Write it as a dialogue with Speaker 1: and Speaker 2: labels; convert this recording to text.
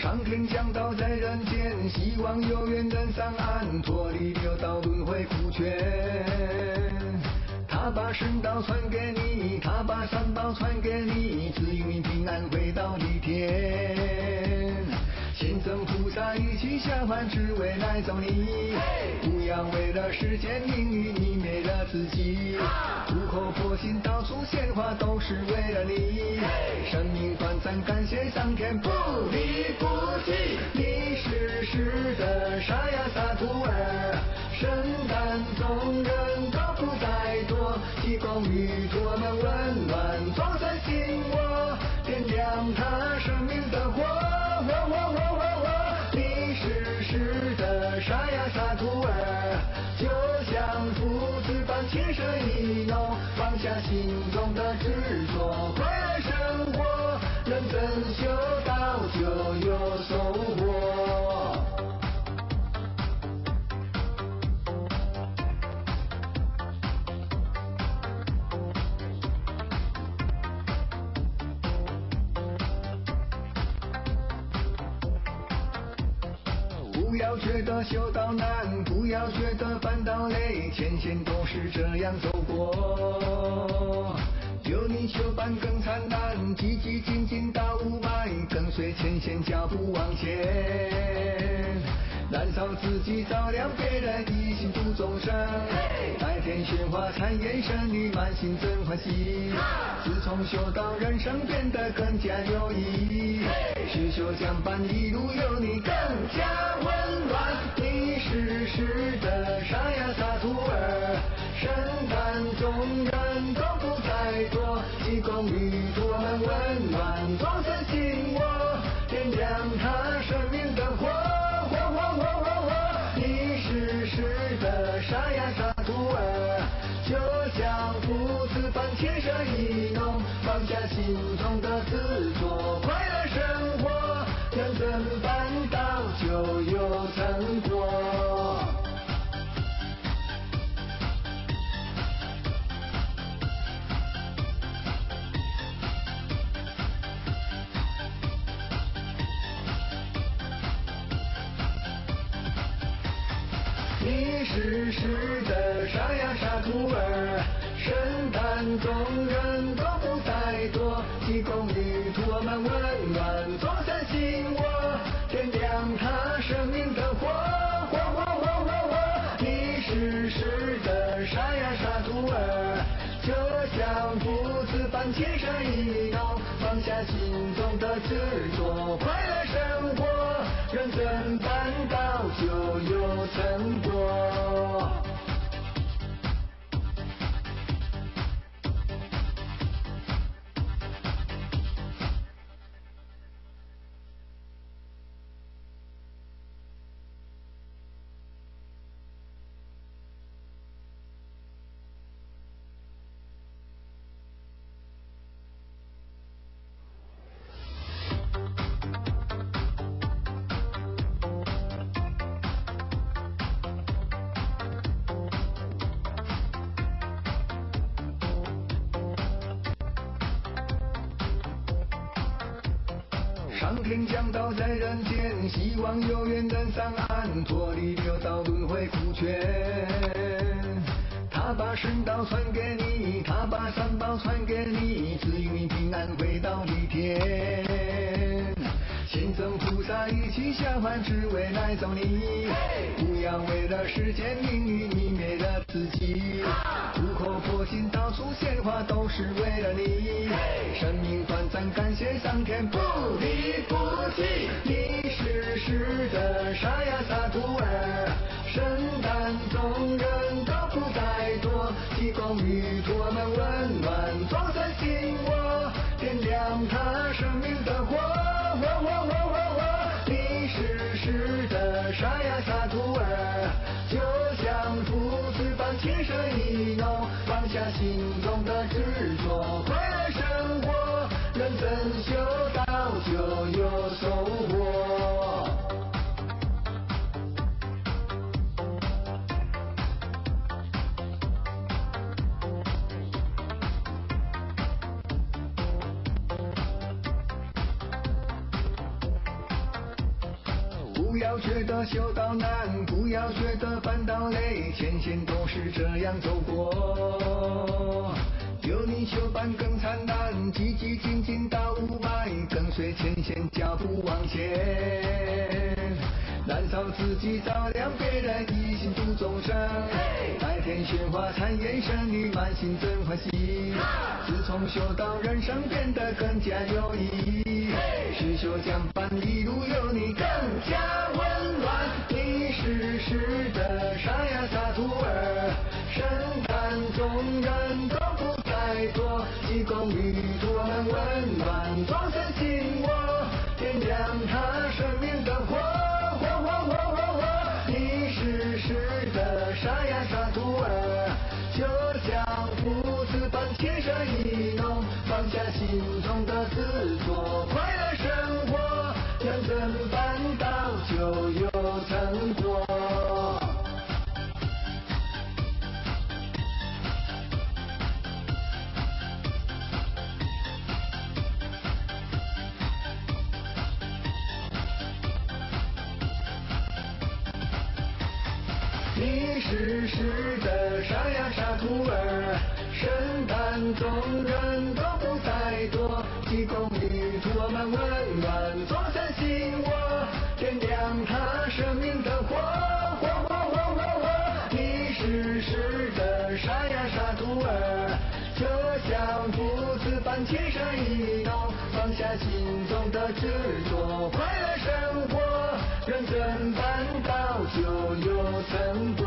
Speaker 1: 上天降道在人间，希望有缘人上岸，脱离六道轮回苦圈。他把神道传给你，他把三宝传给你，只愿你平安回到地天。先生菩萨一起下凡，只为来找你。不要为了世间名誉，你灭了自己。苦口婆心到处献花，都是为了你。生命短暂，感谢上天不离不弃。你是时的沙呀沙徒儿，圣诞众人都不再多，提供于我们温暖，众生信我，点亮他生命的火。你是时的沙呀沙徒儿，就像父子般情深意浓，放下心中的执着，快乐生活，认真修道就有收获。不要觉得修道难，不要觉得烦恼累，前线都是这样走过。有你修伴更灿烂，积极精进到五百，跟随前线脚步往前。燃烧自己，照亮别人，一心度众生。白天鲜花灿眼神里，满心真欢喜。自从修道，人生变得更加有意义。是修相伴，一路有你更加温暖。你是时的沙呀沙徒儿，圣诞众人都不再多，提供于我们温暖，众生信我，点亮他生命的火。你是时的沙呀沙徒儿，就像父子般情深意浓，放下心中的执着，快乐生活，认真办道就有成果。你是时的沙呀沙徒儿，圣诞众人都不再多，提供于我们温暖，众生信我，点亮他生命的火。你是时的沙呀沙徒儿，就像父子般情深意浓，放下心中的执着，快乐生活，认真办道就有成果。上天降道在人间，希望有缘人上岸，脱离六道轮回苦圈。他把神道传给你，他把三宝传给你，只愿你平安回到地天。先生菩萨一起下凡，只为来找你。不要为了世间名誉，你灭了自己。苦口婆心到处献花，都是为了你。生命短暂，感谢上天不离不弃。你是时的沙呀沙徒儿，圣诞众人都不再多，提供于我们温暖，众生信我，点亮他生命的火。你是时的沙呀沙徒儿，就像父子般情深意浓，放下心中的执着，快乐生活，认真修道就有收获。不要觉得修道难，不要觉得反倒累，前线都是这样走过。有你修伴更灿烂，积极进进到五百，跟随前线脚步往前。燃烧自己，照亮别人，一心度众生。白天雪花灿眼神里，满心真欢喜。自从修道，人生变得更加有意义。是修讲伴一路有你更加温暖。你是时的沙哑洒徒儿，圣诞众人都不再多，济公与我们温暖，众生信我，点亮他生命的火。你是时的沙哑洒徒儿，就像父子般牵手一弄，放下心中的执着，快乐生活，认真办到就有成果。你是时的沙哑洒徒儿，圣诞众人都不再多，济公与我们温暖，众生信我，点亮他生命的火。你是时的沙哑洒徒儿，就像父子般牵手一弄，放下心中的执着，快乐生活，认真办到就有成果。